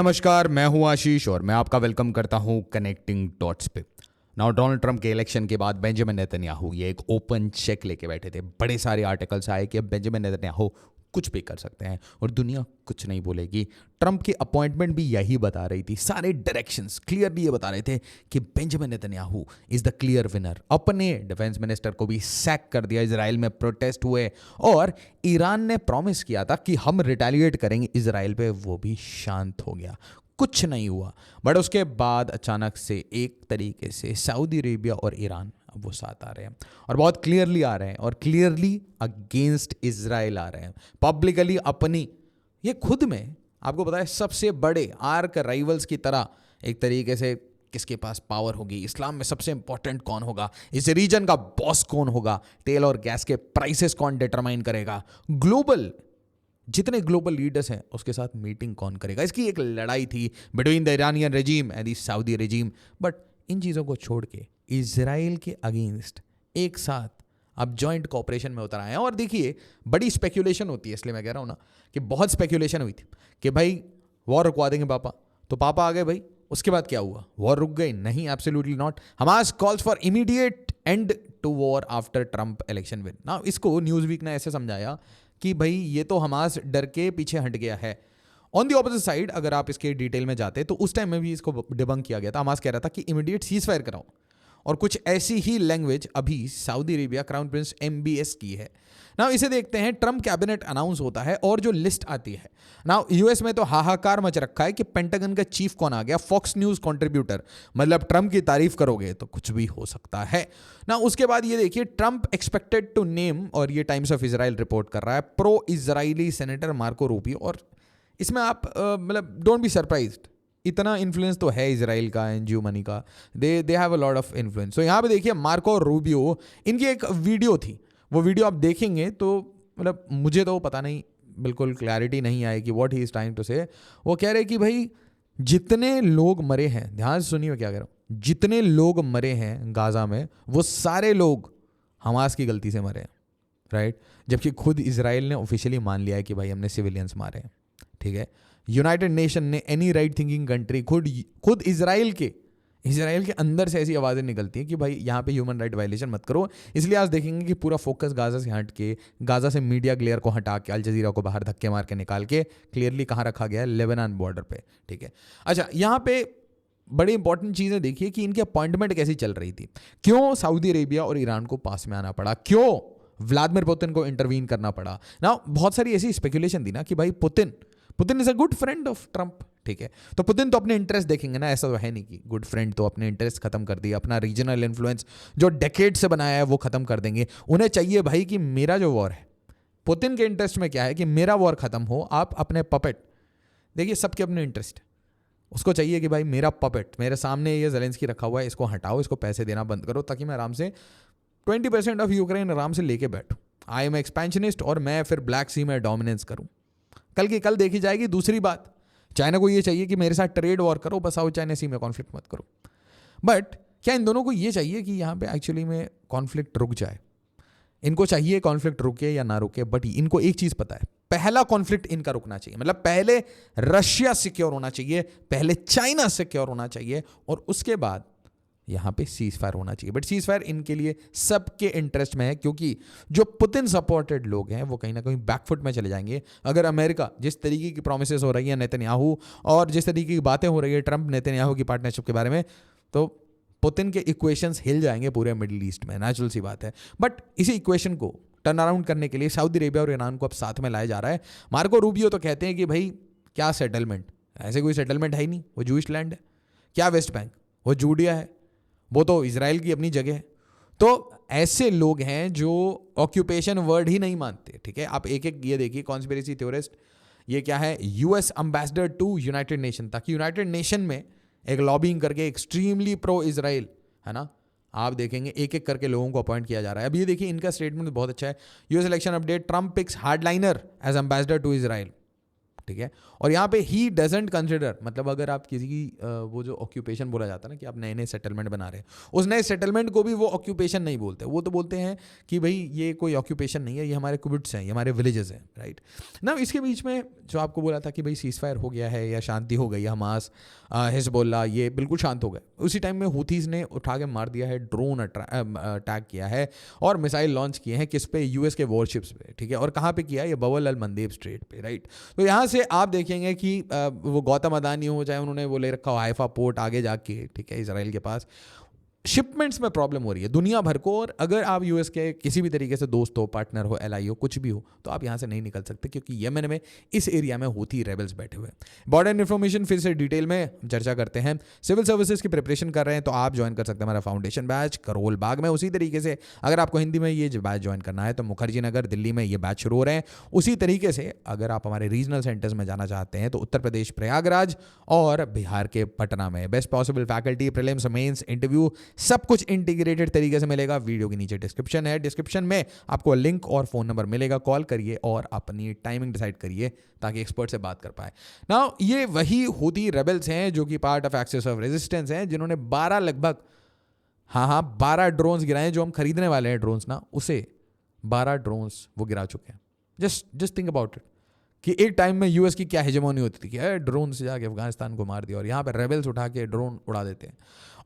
नमस्कार, मैं हूं आशीष और मैं आपका वेलकम करता हूं कनेक्टिंग डॉट्स पे। नाउ डोनाल्ड ट्रंप के इलेक्शन के बाद बेंजामिन नेतन्याहू ये एक ओपन चेक लेके बैठे थे। बड़े सारे आर्टिकल्स आए कि अब बेंजामिन नेतन्याहू कुछ भी कर सकते हैं और दुनिया कुछ नहीं बोलेगी। ट्रंप की अपॉइंटमेंट भी यही बता रही थी, सारे डायरेक्शंस क्लियरली ये बता रहे थे कि Benjamin Netanyahu is the clear winner. अपने डिफेंस मिनिस्टर को भी सैक कर दिया, इजराइल में प्रोटेस्ट हुए और ईरान ने प्रॉमिस किया था कि हम रिटेलिएट करेंगे इजराइल पे, वो भी शांत हो गया, कुछ नहीं हुआ। बट उसके बाद अचानक से एक तरीके से सऊदी अरेबिया और ईरान अब वो साथ आ रहे हैं और बहुत क्लियरली आ रहे हैं और क्लियरली अगेंस्ट इजराइल आ रहे हैं पब्लिकली। अपनी ये खुद में आपको पता है सबसे बड़े आर्क राइवल्स की तरह एक तरीके से किसके पास पावर होगी, इस्लाम में सबसे इंपॉर्टेंट कौन होगा, इस रीजन का बॉस कौन होगा, तेल और गैस के प्राइसेस कौन डिटरमाइन करेगा, ग्लोबल जितने ग्लोबल लीडर्स हैं उसके साथ मीटिंग कौन करेगा, इसकी एक लड़ाई थी between the Iranian regime and the Saudi regime. But in चीज़ों को छोड़ के इजराइल के अगेंस्ट एक साथ अब जॉइंट कॉपरेशन में उतर आए हैं। और देखिए बड़ी स्पेक्यूलेशन होती है, इसलिए मैं कह रहा हूँ ना कि बहुत स्पेक्यूलेशन हुई थी कि भाई वॉर रुकवा देंगे पापा, तो पापा आ गए भाई, उसके बाद क्या हुआ, वॉर रुक गई? नहीं, absolutely not. Hamas calls for immediate end to war after Trump election win. ना इसको न्यूज़ वीक ने ऐसे समझाया कि भाई ये तो हमास डर के पीछे हट गया है। ऑन दी ऑपोजिट साइड अगर आप इसके डिटेल में जाते तो उस टाइम में भी इसको डिबंक किया गया था। हमास कह रहा था कि इमीडिएट सीज फायर कराओ, और कुछ ऐसी ही लैंग्वेज अभी Saudi Arabia crown Prince MBS की है। नाउ इसे देखते हैं, ट्रंप कैबिनेट अनाउंस होता है और जो लिस्ट आती है, नाउ यूएस में तो हाहाकार मच रखा है कि पेंटागन का चीफ कौन आ गया, फॉक्स न्यूज कंट्रीब्यूटर। मतलब ट्रंप की तारीफ करोगे तो कुछ भी हो सकता है ना। उसके बाद ये देखिए, ट्रंप एक्सपेक्टेड टू नेम, और ये टाइम्स ऑफ इजराइल रिपोर्ट कर रहा है, pro Israeli senator Marco Rubio. और इसमें आप मतलब डोंट बी सरप्राइज्ड, इतना इन्फ्लुएंस तो है इजराइल का, एनजीओ मनी का, they have a lot of influence. तो यहाँ पे देखिए मार्को रूबियो, इनकी एक वीडियो थी, वो वीडियो आप देखेंगे तो मतलब मुझे तो पता नहीं, बिल्कुल क्लैरिटी नहीं आई कि what he is trying to say. वो कह रहे कि भाई जितने लोग मरे हैं, ध्यान से सुनिए क्या कह रहा हूँ, जितने लोग मरे हैं गाजा में वो सारे लोग हमास की गलती से मरे हैं, राइट। जबकि खुद इजराइल ने ऑफिशियली मान लिया है कि भाई हमने सिविलियंस मारे हैं, ठीक है। यूनाइटेड नेशन ने, एनी राइट थिंकिंग कंट्री, खुद इजराइल के अंदर से ऐसी आवाज़ें निकलती हैं कि भाई यहाँ पे ह्यूमन राइट वायलेशन मत करो। इसलिए आज देखेंगे कि पूरा फोकस गाजा से हट के, गाजा से मीडिया ग्लेयर को हटा के, अल जजीरा को बाहर धक्के मार के निकाल के क्लियरली कहाँ रखा गया है, लेबनान बॉर्डर पे, ठीक है। अच्छा, यहाँ पे बड़ी इंपॉर्टेंट चीज़ें देखिए कि इनकी अपॉइंटमेंट कैसी चल रही थी, क्यों सऊदी अरेबिया और ईरान को पास में आना पड़ा, क्यों व्लादिमीर पुतिन को इंटरवीन करना पड़ा ना। बहुत सारी ऐसी स्पेकुलेशन थी ना कि भाई Putin is a good friend of Trump, ठीक है। तो पुतिन तो अपने इंटरेस्ट देखेंगे ना, ऐसा तो है नहीं कि गुड फ्रेंड तो अपने इंटरेस्ट खत्म कर दिया, अपना रीजनल इन्फ्लुएंस जो डेकेड से बनाया है वो खत्म कर देंगे। उन्हें चाहिए भाई कि मेरा जो वॉर है, पुतिन के इंटरेस्ट में क्या है कि मेरा वॉर खत्म हो, आप अपने पपेट देखिए, सबके अपने इंटरेस्ट, उसको चाहिए कि भाई मेरा पपेट मेरे सामने ये ज़ेलेंस्की रखा हुआ है, इसको हटाओ, इसको पैसे देना बंद करो ताकि मैं आराम से 20% ऑफ यूक्रेन आराम से लेके बैठूं। आई एम एक्सपेंशनिस्ट और मैं फिर ब्लैक सी में डोमिनेंस करूं। कल की कल देखी जाएगी। दूसरी बात, चाइना को ये चाहिए कि मेरे साथ ट्रेड वॉर करो, बस आओ चाइना सी में कॉन्फ्लिक्ट मत करो। बट क्या इन दोनों को ये चाहिए कि यहाँ पे एक्चुअली में कॉन्फ्लिक्ट रुक जाए? इनको चाहिए कॉन्फ्लिक्ट रुके या ना रुके, बट इनको एक चीज़ पता है, पहला कॉन्फ्लिक्ट इनका रुकना चाहिए। मतलब पहले रशिया सिक्योर होना चाहिए, पहले चाइना सिक्योर होना चाहिए, और उसके बाद यहाँ पे सीज फायर होना चाहिए। बट सीज फायर इनके लिए सबके इंटरेस्ट में है, क्योंकि जो पुतिन सपोर्टेड लोग हैं वो कहीं ना कहीं बैकफुट में चले जाएंगे अगर अमेरिका, जिस तरीके की प्रोमिसेस हो रही है नेतन्याहू और जिस तरीके की बातें हो रही है ट्रंप नेतन्याहू की पार्टनरशिप के बारे में, तो पुतिन के इक्वेशंस हिल जाएंगे पूरे मिडिल ईस्ट में, नेचुरल सी बात है। बट इसी इक्वेशन को टर्न अराउंड करने के लिए सऊदी अरेबिया और ईरान को अब साथ में लाया जा रहा है। मार्को रूबियो तो कहते हैं कि भाई क्या सेटलमेंट, ऐसे कोई सेटलमेंट है ही नहीं, वो जूइश लैंड है। क्या वेस्ट बैंक, वो जूडिया है, वो तो इजराइल की अपनी जगह है। तो ऐसे लोग हैं जो ऑक्यूपेशन वर्ड ही नहीं मानते, ठीक है। आप एक एक ये देखिए, कॉन्स्पिरेसी थ्योरिस्ट, ये क्या है, US ambassador to United Nation, ताकि यूनाइटेड नेशन में एक लॉबिंग करके एक्सट्रीमली प्रो इजराइल, है ना, आप देखेंगे एक एक करके लोगों को अपॉइंट किया जा रहा है। अब ये देखिए इनका स्टेटमेंट बहुत अच्छा है, US election update, Trump picks hardliner as ambassador to Israel, ठीक है। और यहाँ पे ही डजेंट कंसिडर, मतलब अगर आप किसी की वो जो ऑक्यूपेशन बोला जाता है ना कि आप नए नए सेटलमेंट बना रहे हैं, उस नए सेटलमेंट को भी वो ऑक्यूपेशन नहीं बोलते, वो तो बोलते हैं कि भाई ये कोई ऑक्यूपेशन नहीं है, ये हमारे कुबिट्स हैं, ये हमारे विलेजेस हैं, राइट ना। इसके बीच में जो आपको बोला था कि भाई सीज फायर हो गया है या शांति हो गई, हमास हिजबुल्लाह ये बिल्कुल शांत हो गए, उसी टाइम में हूथीज ने उठा के मार दिया है, ड्रोन अटैक किया है और मिसाइल लॉन्च किए हैं किस पे, यूएस के वॉरशिप्स पे, ठीक है। और कहाँ पे किया है, ये बबल अल मंदेब स्ट्रेट पे, राइट। तो यहाँ से आप देखेंगे कि वो गौतम अदानी हो चाहे उन्होंने वो ले रखा हो हाइफा पोर्ट आगे जाके, ठीक है, इसराइल के पास शिपमेंट्स में प्रॉब्लम हो रही है दुनिया भर को। और अगर आप यूएस के किसी भी तरीके से दोस्त हो, पार्टनर हो, एलआई हो, कुछ भी हो, तो आप यहाँ से नहीं निकल सकते क्योंकि यमन में इस एरिया में हूथी रेबल्स बैठे हुए हैं। बॉर्डर इन्फॉर्मेशन फिर से डिटेल में चर्चा करते हैं। सिविल सर्विसेज की प्रिपरेशन कर रहे हैं तो आप ज्वाइन कर सकते हैं हमारा फाउंडेशन बैच करोल बाग में। उसी तरीके से अगर आपको हिंदी में ये बैच ज्वाइन करना है तो मुखर्जी नगर दिल्ली में ये बैच शुरू हो रहे हैं। उसी तरीके से अगर आप हमारे रीजनल सेंटर्स में जाना चाहते हैं तो उत्तर प्रदेश प्रयागराज और बिहार के पटना में best possible faculty, prelims, mains, interview सब कुछ इंटीग्रेटेड तरीके से मिलेगा। वीडियो के नीचे डिस्क्रिप्शन है, डिस्क्रिप्शन में आपको लिंक और फोन नंबर मिलेगा, कॉल करिए और अपनी टाइमिंग डिसाइड करिए ताकि एक्सपर्ट से बात कर पाए। नाउ ये वही हूथी रेबल्स हैं जो कि part of axis of resistance हैं, जिन्होंने 12 लगभग 12 ड्रोन्स गिराए, जो हम खरीदने वाले हैं ड्रोन्स ना, उसे 12 ड्रोन्स वो गिरा चुके हैं। जस्ट थिंक अबाउट इट कि एक टाइम में यूएस की क्या हेजेमोनी होती थी कि ड्रोन से जाके अफगानिस्तान को मार दिया, और यहाँ पर रेबल्स उठा के ड्रोन उड़ा देते हैं।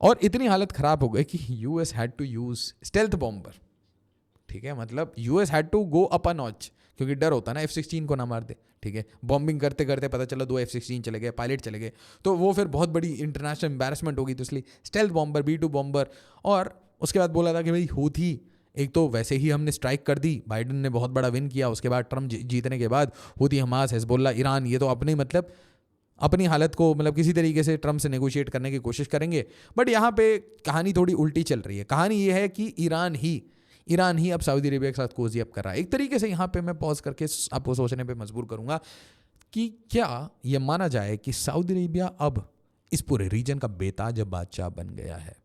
और इतनी हालत खराब हो गई कि US had to use stealth bomber, ठीक है, मतलब US had to go up a notch, क्योंकि डर होता है ना F-16 को ना मार दे, ठीक है। बॉम्बिंग करते करते पता चला 2 F-16 चले गए, पायलट चले गए, तो वो फिर बहुत बड़ी इंटरनेशनल एम्बैरसमेंट होगी। तो इसलिए स्टेल्थ बॉम्बर, B-2 बॉम्बर। और उसके बाद बोला था कि भाई हूथी, एक तो वैसे ही हमने स्ट्राइक कर दी, बाइडन ने बहुत बड़ा विन किया, उसके बाद ट्रम्प जीतने के बाद हूथी, हमास, हिजबुल्लाह, ईरान, ये तो अपनी मतलब अपनी हालत को मतलब किसी तरीके से ट्रम्प से नेगोशिएट करने की कोशिश करेंगे। बट यहाँ पे कहानी थोड़ी उल्टी चल रही है। कहानी ये है कि ईरान ही अब सऊदी अरेबिया के साथ कोजी अप कर रहा है। एक तरीके से यहाँ पे मैं पॉज करके आपको सोचने पे मजबूर करूँगा कि क्या ये माना जाए कि सऊदी अरेबिया अब इस पूरे रीजन का बेताज बादशाह बन गया है,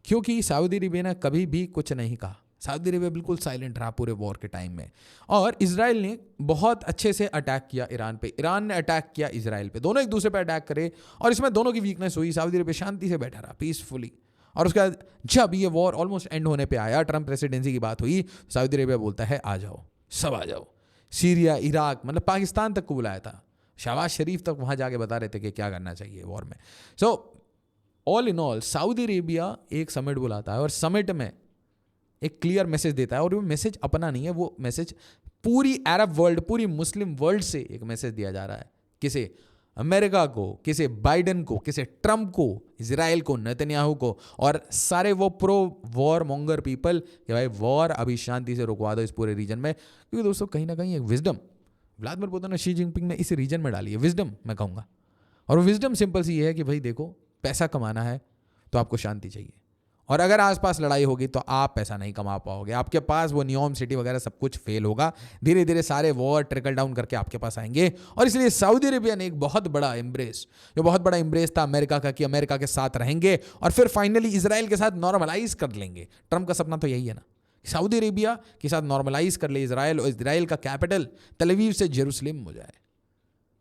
क्योंकि सऊदी अरेबिया ने कभी भी कुछ नहीं कहा। सऊदी अरेबिया बिल्कुल साइलेंट रहा पूरे वॉर के टाइम में, और इजराइल ने बहुत अच्छे से अटैक किया ईरान पे, ईरान ने अटैक किया इजराइल पे, दोनों एक दूसरे पे अटैक करे और इसमें दोनों की वीकनेस हुई। सऊदी अरेबिया शांति से बैठा रहा पीसफुली, और उसके बाद जब ये वॉर ऑलमोस्ट एंड होने पे आया, ट्रम्प प्रेसिडेंसी की बात हुई, सऊदी अरेबिया बोलता है आ जाओ, सब आ जाओ। सीरिया, इराक, मतलब पाकिस्तान तक को बुलाया था, शहबाज शरीफ तक वहाँ जाके बता रहे थे कि क्या करना चाहिए वॉर में। So all in all Saudi Arabia एक समिट बुलाता है और समिट में एक क्लियर मैसेज देता है, और वो मैसेज अपना नहीं है, वो मैसेज पूरी अरब वर्ल्ड, पूरी मुस्लिम वर्ल्ड से एक मैसेज दिया जा रहा है। किसे? अमेरिका को, किसे? बाइडन को, किसे? ट्रम्प को, इजराइल को, नेतन्याहू को, और सारे वो प्रो वॉर मॉन्गर पीपल कि भाई वॉर अभी शांति से रुकवा दो इस पूरे रीजन में। क्योंकि दोस्तों कहीं ना कहीं एक विजडम व्लादिमीर पुतिन और शी जिनपिंग ने इस रीजन में डाली है, विजडम मैं कहूँगा। और वो विजडम सिंपल सी ये है कि भाई देखो, पैसा कमाना है तो आपको शांति चाहिए, और अगर आसपास लड़ाई होगी तो आप पैसा नहीं कमा पाओगे, आपके पास वो नियॉम सिटी वगैरह सब कुछ फेल होगा, धीरे धीरे सारे वॉर ट्रिकल डाउन करके आपके पास आएंगे। और इसलिए सऊदी अरेबिया ने एक बहुत बड़ा एम्ब्रेस था अमेरिका का, कि अमेरिका के साथ रहेंगे और फिर फाइनली इजराइल के साथ नॉर्मलाइज कर लेंगे। ट्रम्प का सपना तो यही है ना, सऊदी अरेबिया के साथ नॉर्मलाइज कर ले इजराइल, और इजराइल का कैपिटल तल अवीव से जेरूसलम हो जाए,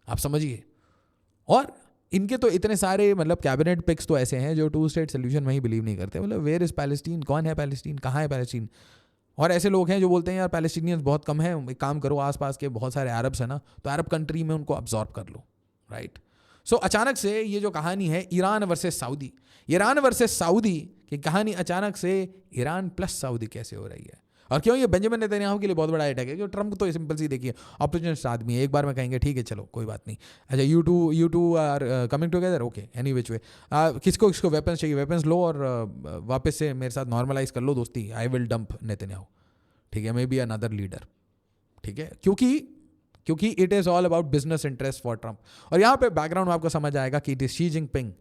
आप समझिए। और इनके तो इतने सारे मतलब कैबिनेट पिक्स तो ऐसे हैं जो 2 स्टेट सोल्यूशन में ही बिलीव नहीं करते। मतलब वेयर इज पैलेस्टीन, कौन है पैलेस्टीन, कहाँ है पैलेस्टीन। और ऐसे लोग हैं जो बोलते हैं यार पैलेस्टीनियंस बहुत कम है, एक काम करो आसपास के बहुत सारे अरब्स हैं ना, तो अरब कंट्री में उनको अब्जॉर्ब कर लो, राइट। सो अचानक से ये जो कहानी है ईरान वर्सेस सऊदी की कहानी, अचानक से ईरान प्लस सऊदी कैसे हो रही है। और क्यों? ये बेंजामिन नेतन्याहू के लिए बहुत बड़ा अटैक है, क्योंकि ट्रम्प तो सिंपल सी देखिए ऑपोजिशनिस्ट आदमी है, एक बार में कहेंगे ठीक है चलो कोई बात नहीं, अच्छा you two are coming together, okay any which way, किसको वेपन्स चाहिए, वेपन्स लो और वापस से मेरे साथ नॉर्मलाइज कर लो दोस्ती, आई विल डंप नेतन्याहू, ठीक है, मे बी अनदर लीडर, ठीक है, क्योंकि it is all about business interest for Trump. और यहाँ पे बैकग्राउंड में आपको समझ आएगा कि it is Xi Jinping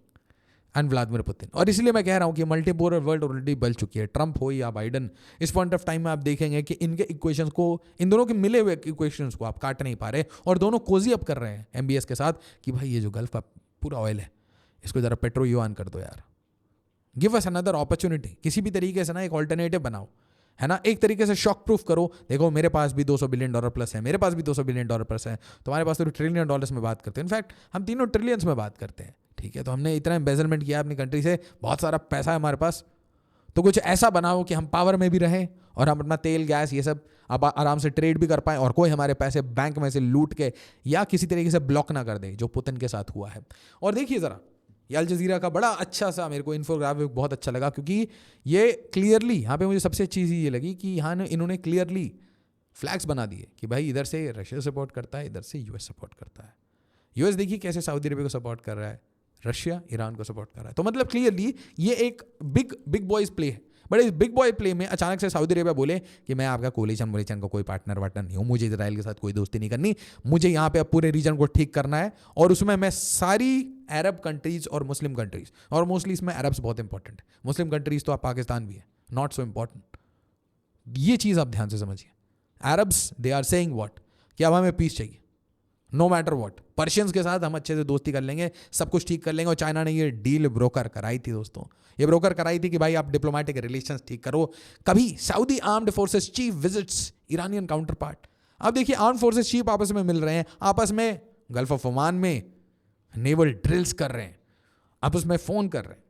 and Vladimir Putin. और इसलिए मैं कह रहा हूँ कि मल्टीपोलर वर्ल्ड ऑलरेडी बल चुकी है, ट्रम्प हो या बाइडन। इस पॉइंट ऑफ टाइम में आप देखेंगे कि इनके इक्वेशंस को, इन दोनों के मिले हुए इक्वेशंस को आप काट नहीं पा रहे, और दोनों कोजी अप कर रहे हैं एमबीएस के साथ कि भाई ये जो गल्फ का पूरा ऑयल है इसको ज़रा पेट्रो यू ऑन कर दो यार, गिव अस अनदर अपॉर्चुनिटी, किसी भी तरीके से ना एक ऑल्टरनेटिव बनाओ। है ना, एक तरीके से शॉक प्रूफ करो, देखो मेरे पास भी $200 बिलियन प्लस है, मेरे पास भी $200 बिलियन प्लस है, तुम्हारे पास तो ट्रिलियन डॉलर्स में बात करते हैं, इनफैक्ट हम तीनों ट्रिलियंस में बात करते हैं, ठीक है। तो हमने इतना एम्बेजलमेंट किया अपनी कंट्री से, बहुत सारा पैसा है हमारे पास, तो कुछ ऐसा बनाओ कि हम पावर में भी रहें और हम अपना तेल गैस ये सब अब आराम से ट्रेड भी कर पाएं और कोई हमारे पैसे बैंक में से लूट के या किसी तरीके से ब्लॉक ना कर दे, जो पुतिन के साथ हुआ है। और देखिए ज़रा, ये अल जज़ीरा का बड़ा अच्छा सा मेरे को इन्फोग्राफिक बहुत अच्छा लगा, क्योंकि ये क्लियरली यहाँ पे मुझे सबसे अच्छी चीज़ ये लगी कि यहाँ इन्होंने क्लियरली फ्लैग्स बना दिए कि भाई इधर से रशिया सपोर्ट करता है, इधर से यूएस सपोर्ट करता है। यूएस देखिए कैसे सऊदी अरबिया को सपोर्ट कर रहा है, रशिया ईरान को सपोर्ट कर रहा है। तो मतलब क्लियरली ये एक बिग बॉयज प्ले है। बट इस बिग बॉय प्ले में अचानक से सऊदी अरेबिया बोले कि मैं आपका कोलिशन का कोई पार्टनर वार्टनर नहीं हूँ, मुझे इजराइल के साथ कोई दोस्ती नहीं करनी, मुझे यहाँ पे अब पूरे रीजन को ठीक करना है और उसमें मैं सारी अरब कंट्रीज और मुस्लिम कंट्रीज, और मोस्टली इसमें अरब्स बहुत इंपॉर्टेंट है, मुस्लिम कंट्रीज तो आप पाकिस्तान भी है, नॉट सो इंपॉर्टेंट। ये चीज़ आप ध्यान से समझिए। Arabs they are saying what, कि अब हमें पीस चाहिए नो मैटर व्हाट, पर्शियंस के साथ हम अच्छे से दोस्ती कर लेंगे, सब कुछ ठीक कर लेंगे। और चाइना ने ये डील ब्रोकर कराई थी दोस्तों, ये ब्रोकर कराई थी कि भाई आप डिप्लोमेटिक रिलेशंस ठीक करो। कभी Saudi armed forces chief visits Iranian counter part. अब देखिए आर्म्ड फोर्सेस चीफ आपस में मिल रहे हैं, आपस में गल्फ ऑफ ओमान में नेवल ड्रिल्स कर रहे हैं, आपस में फोन कर रहे हैं।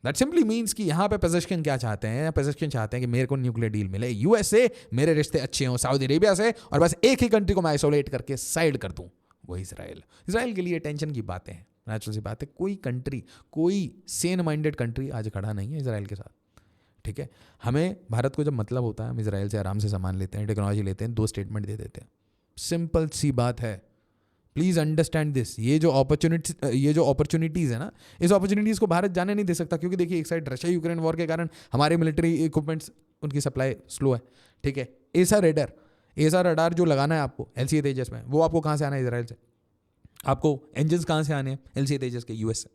दैट सिंपली मीन्स कि यहाँ पे पेजेस्किन क्या चाहते हैं, पेजेस्किन चाहते हैं कि मेरे को न्यूक्लियर डील मिले, यूएस से मेरे रिश्ते अच्छे हों सऊदी अरेबिया से, और बस एक ही कंट्री को मैं आइसोलेट करके साइड कर दूं, वो इसराइल। इसराइल के लिए टेंशन की बातें हैं, नेचुरल सी बात है। कोई कंट्री, कोई सेन माइंडेड कंट्री आज खड़ा नहीं है इसराइल के साथ, ठीक है। हमें भारत को जब मतलब होता है, हम इसराइल से आराम से सामान लेते हैं, टेक्नोलॉजी लेते हैं, 2 स्टेटमेंट दे देते हैं। सिंपल सी बात है, प्लीज़ अंडरस्टैंड दिस। ये जो अपॉर्चुनिटीज़ है ना, इस अपॉर्चुनिटीज़ को भारत जाने नहीं दे सकता, क्योंकि देखिए एक साइड रशिया यूक्रेन वॉर के कारण हमारे मिलिट्री इक्विपमेंट्स उनकी सप्लाई स्लो है, ठीक है। एसा रडार जो लगाना है आपको LCA तेजस में, वो आपको कहाँ से आना है, इसराइल से। आपको इंजन्स कहाँ से आने हैं, LCA तेजस के, यूएस से।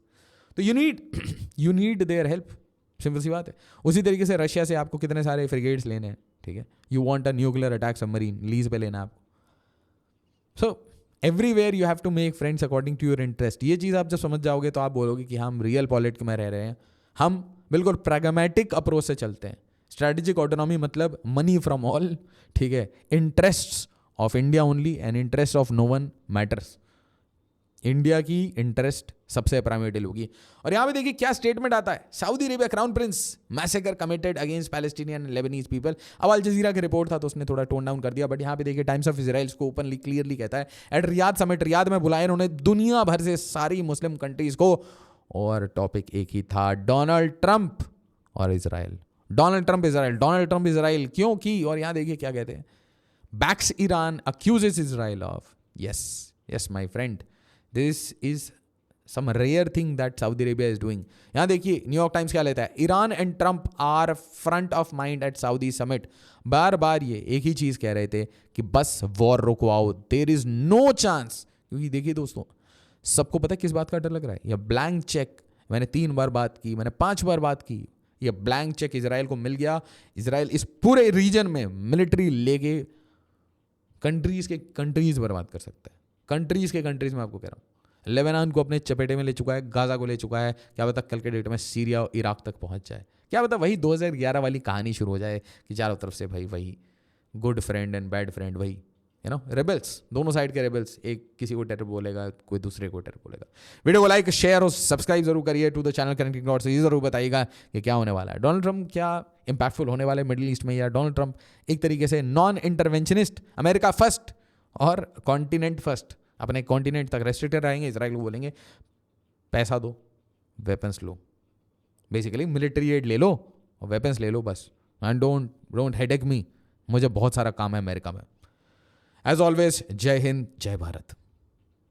तो you need their help, simple सी बात है। उसी तरीके से रशिया से आपको कितने सारे फ्रिगेट्स लेने हैं, ठीक है। You want a nuclear attack submarine, lease पे लेना है आपको। So everywhere you have to make friends according to your interest. ये चीज़ आप जब समझ जाओगे तो आप बोलोगे कि हम रियल पॉलिटिक्स में रह रहे हैं, हम बिल्कुल प्रैग्मेटिक अप्रोच से चलते हैं। स्ट्रैटेजिक ऑटोनॉमी मतलब मनी फ्रॉम ऑल, ठीक है। Interests of India only and interest of no one matters. India की इंटरेस्ट सबसे प्राइमरी होगी। और यहाँ पे देखिए क्या स्टेटमेंट आता है, Saudi Arabia crown prince massacre committed against Palestinian and Lebanese people. अब अल जजीरा की रिपोर्ट था तो उसने थोड़ा टोन डाउन कर दिया, बट यहाँ पे देखिए टाइम्स ऑफ इजराइल को ओपनली क्लियरली कहता है एट रियाद समिट, रियाद में बुलाया इन्होंने दुनिया भर से सारी मुस्लिम कंट्रीज को, और टॉपिक एक ही था, डोनाल्ड ट्रंप और इसराइल। डोनाल्ड ट्रंप इसराइल क्योंकि, और यहाँ देखिए क्या कहते हैं, backs Iran, अक्यूजेस Israel of, yes my friend, this is some rare thing that Saudi Arabia is doing. यहाँ देखिए न्यूयॉर्क टाइम्स क्या लेता है, Iran and Trump are front of mind at Saudi summit. बार बार ये एक ही चीज़ कह रहे थे कि बस war रुकवाओ, there is no chance. क्योंकि देखिए दोस्तों, सबको पता है किस बात का डर लग रहा है, यह ब्लैंक चेक, मैंने 3 बार बात की, मैंने 5 बार बात की, यह ब्लैंक चेक इसराइल को मिल गया। इसराइल इस पूरे रीजन में मिलिट्री लेके कंट्रीज बर्बाद कर सकता है। कंट्रीज में आपको कह रहा हूँ, लेबनान को अपने चपेटे में ले चुका है, गाजा को ले चुका है, क्या पता कल के डेट में सीरिया और इराक तक पहुंच जाए, क्या पता वही 2011 वाली कहानी शुरू हो जाए कि चारों तरफ से भाई वही good friend and bad friend, वही रेबल्स, दोनों साइड के रेबल्स, एक किसी को टेरर बोलेगा, कोई दूसरे को टेरर बोलेगा। वीडियो को लाइक शेयर और सब्सक्राइब जरूर करिए to the channel connecting dots. ये जरूर बताइएगा कि क्या होने वाला है, डोनाल्ड ट्रंप क्या इंपैक्टफुल होने वाला है मिडिल ईस्ट में, या डोनाल्ड ट्रंप एक तरीके से नॉन इंटरवेंशनिस्ट, अमेरिका फर्स्ट और कॉन्टिनेंट फर्स्ट, अपने कॉन्टिनेंट तक रेस्ट्रिक्टेड रहेंगे। इसराइल को बोलेंगे पैसा दो, वेपन्स लो, बेसिकली मिलिट्री एड ले लो और वेपन्स ले लो बस, एंड डोंट हेडेक मी, मुझे बहुत सारा काम है अमेरिका में। एज ऑलवेज, जय हिंद, जय भारत।